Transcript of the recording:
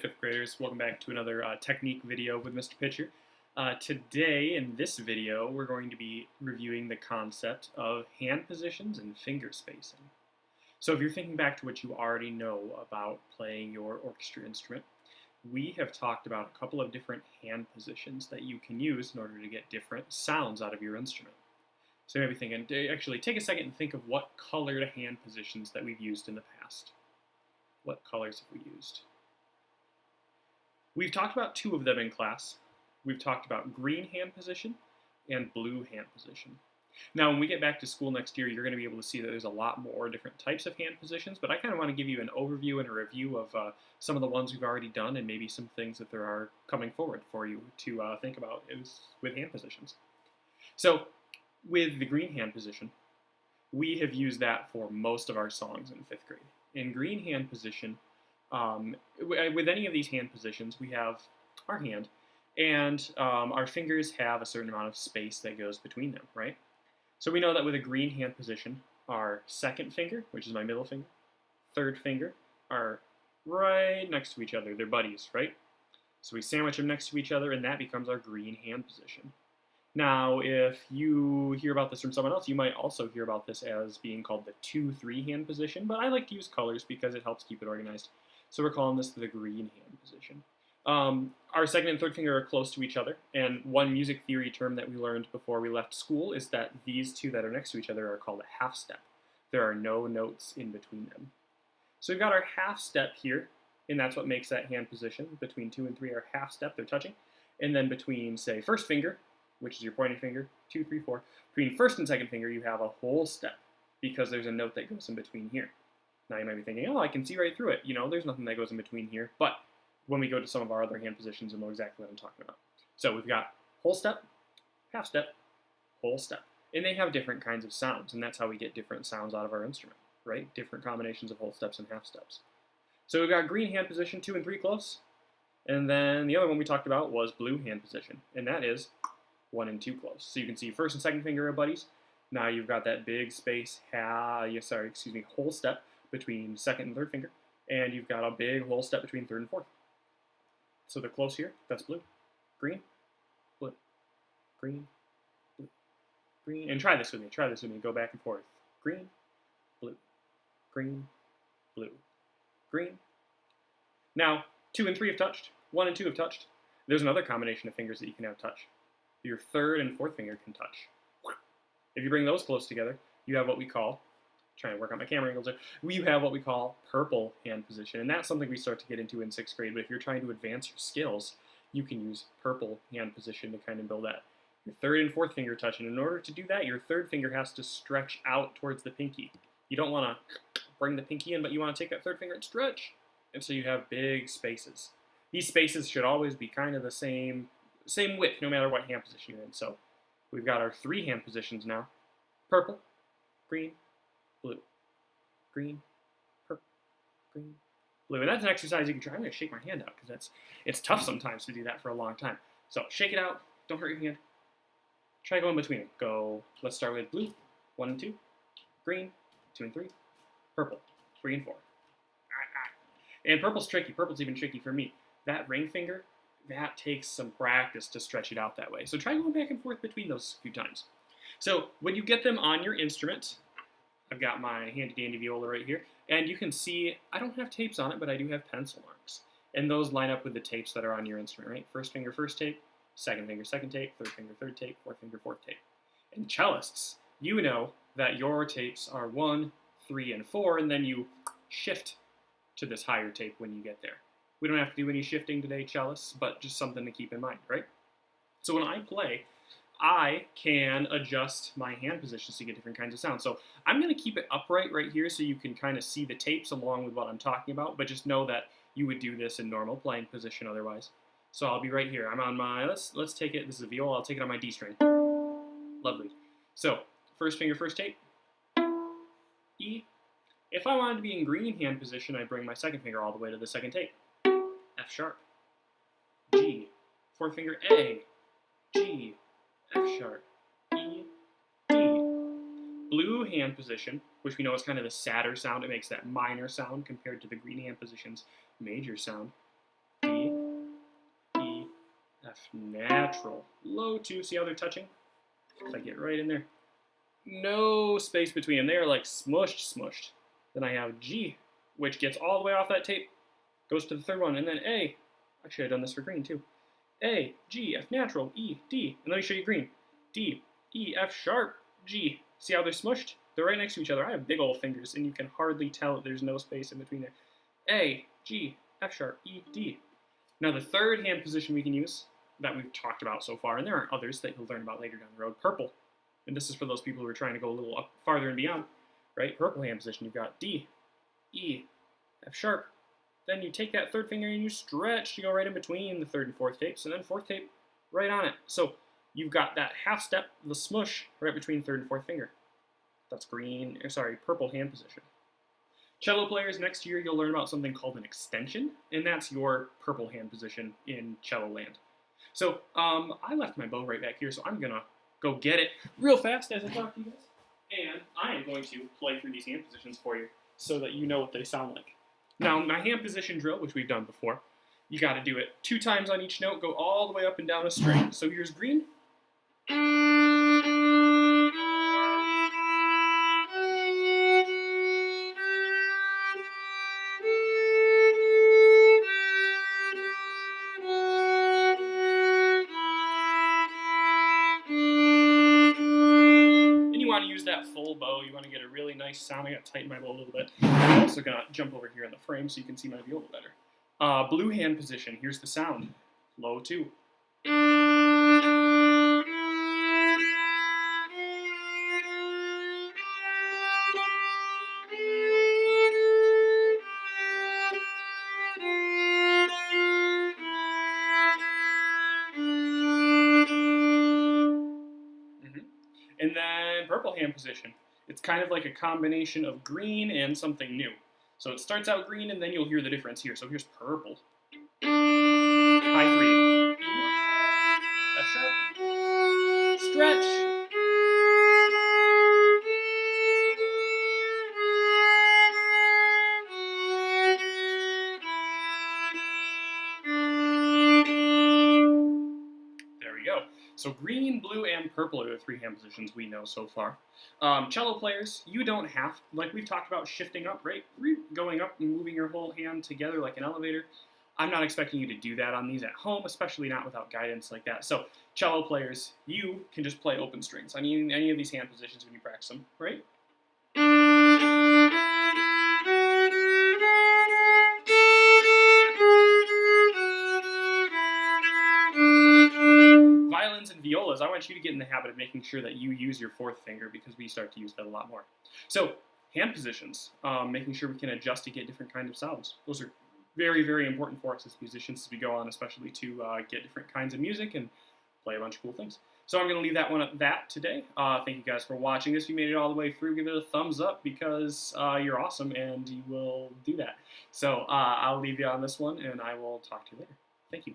Fifth graders, welcome back to another technique video with Mr. Pitcher. Today, in this video, we're going to be reviewing the concept of hand positions and finger spacing. So if you're thinking back to what you already know about playing your orchestra instrument, we have talked about a couple of different hand positions that you can use in order to get different sounds out of your instrument. So you might be thinking, actually take a second and think of what colored hand positions that we've used in the past. What colors have we used? We've talked about two of them in class. We've talked about green hand position and blue hand position. Now, when we get back to school next year, you're going to be able to see that there's a lot more different types of hand positions, but I kind of want to give you an overview and a review of some of the ones we've already done and maybe some things that there are coming forward for you to think about with hand positions. So, with the green hand position, we have used that for most of our songs in fifth grade. In green hand position, with any of these hand positions, we have our hand, and our fingers have a certain amount of space that goes between them, right? So we know that with a green hand position, our second finger, which is my middle finger, third finger, are right next to each other. They're buddies, right? So we sandwich them next to each other, and that becomes our green hand position. Now, if you hear about this from someone else, you might also hear about this as being called the 2-3 hand position, but I like to use colors because it helps keep it organized. So we're calling this the green hand position. Our second and third finger are close to each other, and one music theory term that we learned before we left school is that these two that are next to each other are called a half step. There are no notes in between them. So we've got our half step here, and that's what makes that hand position. Between 2 and 3 are half step, they're touching. And then between, say, first finger, which is your pointing finger, 2, 3, 4, between first and second finger you have a whole step because there's a note that goes in between here. Now you might be thinking, oh, I can see right through it. You know, there's nothing that goes in between here. But when we go to some of our other hand positions, you'll know exactly what I'm talking about. So we've got whole step, half step, whole step. And they have different kinds of sounds, and that's how we get different sounds out of our instrument, right? Different combinations of whole steps and half steps. So we've got green hand position, 2 and 3 close. And then the other one we talked about was blue hand position, and that is 1 and 2 close. So you can see first and second finger are buddies. Now you've got that big space, whole step between second and third finger, and you've got a big whole step between third and fourth. So they're close here. That's blue, green, blue, green, blue, green. And try this with me. Try this with me. Go back and forth. Green, blue, green, blue, green. Now 2 and 3 have touched. 1 and 2 have touched. There's another combination of fingers that you can have touch. Your third and fourth finger can touch. If you bring those close together, you have what we call, trying to work on my camera angles there, you have what we call purple hand position, and that's something we start to get into in 6th grade, but if you're trying to advance your skills, you can use purple hand position to kind of build that. Your third and fourth finger touch, and in order to do that, your third finger has to stretch out towards the pinky. You don't want to bring the pinky in, but you want to take that third finger and stretch, and so you have big spaces. These spaces should always be kind of the same width, no matter what hand position you're in. So we've got our 3 hand positions now. Purple, green, blue, green, purple, green, blue. And that's an exercise you can try. I'm going to shake my hand out because it's tough sometimes to do that for a long time. So shake it out. Don't hurt your hand. Try going between them. Go, let's start with blue, 1 and 2, green, 2 and 3, purple, 3 and 4. And purple's tricky. Purple's even tricky for me. That ring finger, that takes some practice to stretch it out that way. So try going back and forth between those a few times. So when you get them on your instrument, I've got my handy-dandy viola right here, and you can see I don't have tapes on it, but I do have pencil marks. And those line up with the tapes that are on your instrument, right? First finger, first tape, second finger, second tape, third finger, third tape, fourth finger, fourth tape. And cellists, you know that your tapes are 1, 3, and 4, and then you shift to this higher tape when you get there. We don't have to do any shifting today, cellists, but just something to keep in mind, right? So when I play, I can adjust my hand positions to get different kinds of sounds. So I'm going to keep it upright right here so you can kind of see the tapes along with what I'm talking about, but just know that you would do this in normal playing position otherwise. So I'll be right here. I'm on my, let's take it, this is a viola, I'll take it on my D string. Lovely. So, first finger, first tape, E. If I wanted to be in green hand position, I bring my second finger all the way to the second tape. F sharp, G, fourth finger A, G, F sharp, E, D. Blue hand position, which we know is kind of the sadder sound, it makes that minor sound compared to the green hand position's major sound. F natural, low 2. See how they're touching? If I get right in there. No space between them. They are like smushed. Then I have G, which gets all the way off that tape, goes to the third one, and then A. I should have done this for green too. A, G, F natural, E, D. And let me show you green. D, E, F sharp, G. See how they're smushed? They're right next to each other. I have big old fingers, and you can hardly tell that there's no space in between there. A, G, F sharp, E, D. Now the third hand position we can use that we've talked about so far, and there are others that you'll learn about later down the road, purple. And this is for those people who are trying to go a little up farther and beyond, right? Purple hand position, you've got D, E, F sharp. Then you take that third finger and you stretch to go right in between the third and fourth tapes, and then fourth tape right on it. So you've got that half step, the smush, right between third and fourth finger. That's purple hand position. Cello players, next year you'll learn about something called an extension, and that's your purple hand position in cello land. So I left my bow right back here, so I'm going to go get it real fast as I talk to you guys. And I am going to play through these hand positions for you so that you know what they sound like. Now, my hand position drill, which we've done before, you got to do it 2 times on each note, go all the way up and down a string. So here's green. Want to use that full bow. You want to get a really nice sound. I got to tighten my bow a little bit. I'm also going to jump over here in the frame so you can see my viola better. Blue hand position. Here's the sound. Low 2. And then purple hand position. It's kind of like a combination of green and something new. So it starts out green, and then you'll hear the difference here. So here's purple. High 3. F sharp. Stretch. So green, blue, and purple are the 3 hand positions we know so far. Cello players, you don't have, like we've talked about shifting up, right? Going up and moving your whole hand together like an elevator. I'm not expecting you to do that on these at home, especially not without guidance like that. So cello players, you can just play open strings on any of these hand positions when you practice them, right? Violins and violas, I want you to get in the habit of making sure that you use your 4th finger because we start to use that a lot more. So, hand positions, making sure we can adjust to get different kinds of sounds. Those are very, very important for us as musicians as we go on, especially to get different kinds of music and play a bunch of cool things. So I'm going to leave that one at that today. Thank you guys for watching this. If you made it all the way through, give it a thumbs up because you're awesome and you will do that. So I'll leave you on this one, and I will talk to you later.